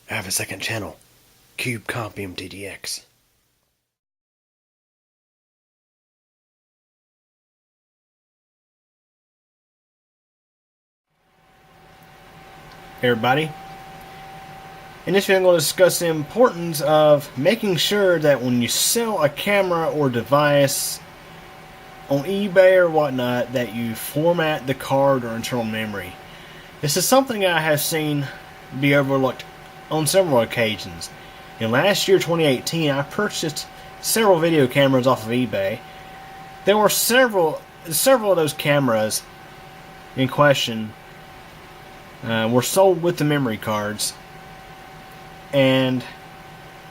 I have a second channel, Cube Comp MTDX. Hey everybody. In this video I'm going to discuss the importance of making sure that when you sell a camera or device on eBay or whatnot that you format the card or internal memory. This is something I have seen be overlooked on several occasions. In last year 2018 I purchased several video cameras off of eBay. There were several of those cameras in question were sold with the memory cards, and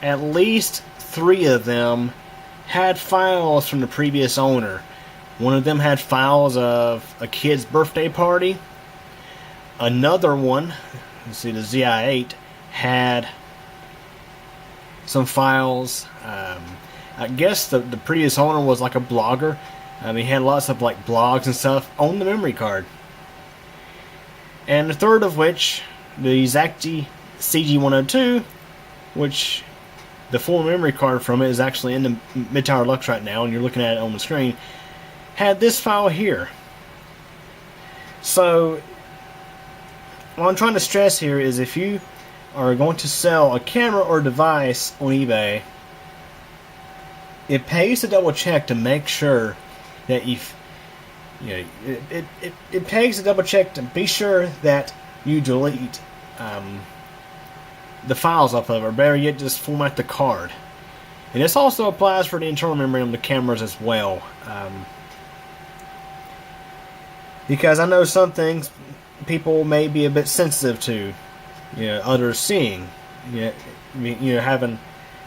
at least 3 of them had files from the previous owner. One of them had files of a kid's birthday party. Another one, let's see, the ZI-8, had some files. I guess the previous owner was like a blogger. He had lots of like blogs and stuff on the memory card. And the third of which, the Exacti CG102, which the full memory card from it is actually in the Mid-Tower Lux right now, and you're looking at it on the screen, had this file here. So, what I'm trying to stress here is if you are going to sell a camera or device on eBay, it pays to double check to make sure that it pays to double check to be sure that you delete the files off of it, or better yet, just format the card. And this also applies for the internal memory on the cameras as well. Because I know some things people may be a bit sensitive to, others seeing, having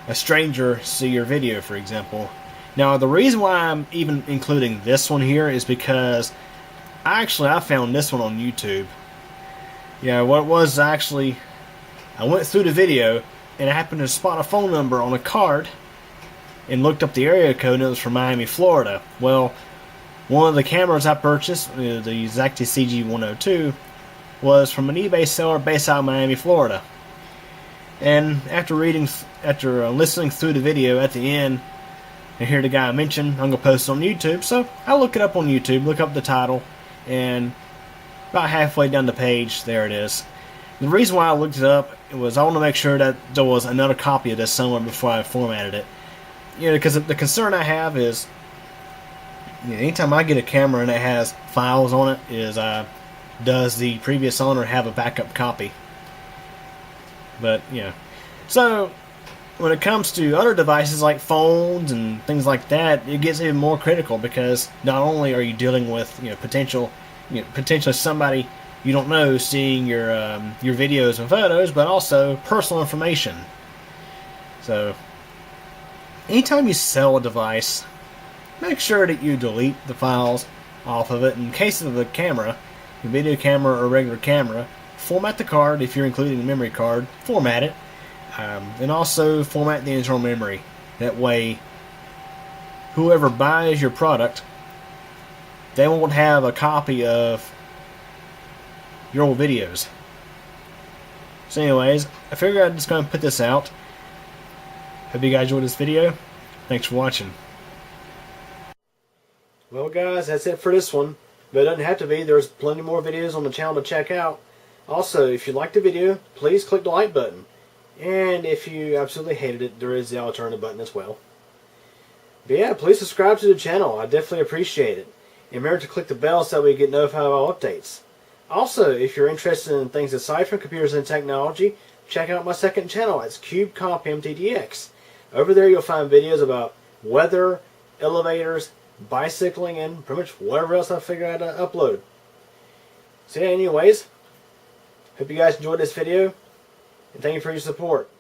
a stranger see your video, for example. Now, the reason why I'm even including this one here is because I found this one on YouTube. What it was actually, I went through the video and I happened to spot a phone number on a card and looked up the area code, and it was from Miami, Florida. Well, one of the cameras I purchased, the Exacti CG102, was from an eBay seller based out of Miami, Florida. And after listening through the video at the end, and hear the guy mention, I'm going to post it on YouTube. So I look it up on YouTube, look up the title, and about halfway down the page, there it is. The reason why I looked it up was I want to make sure that there was another copy of this somewhere before I formatted it. Because the concern I have is, anytime I get a camera and it has files on it, is does the previous owner have a backup copy? But, so when it comes to other devices like phones and things like that, it gets even more critical, because not only are you dealing with potentially somebody you don't know seeing your videos and photos, but also personal information. So anytime you sell a device, make sure that you delete the files off of it. In case of the camera, the video camera or regular camera, format the card. If you're including the memory card, format it. And also format the internal memory. That way, whoever buys your product, they won't have a copy of your old videos. So anyways, I figured I'm just going to put this out. Hope you guys enjoyed this video. Thanks for watching. Well guys, that's it for this one. But it doesn't have to be. There's plenty more videos on the channel to check out. Also, if you liked the video, please click the like button. And if you absolutely hated it, there is the alternative button as well. But yeah, please subscribe to the channel. I definitely appreciate it. And remember to click the bell so that we get notified of all updates. Also, if you're interested in things aside from computers and technology, check out my second channel. It's Cube Comp MTDX. Over there you'll find videos about weather, elevators, bicycling, and pretty much whatever else I figure out to upload. So yeah, anyways, hope you guys enjoyed this video. And thank you for your support.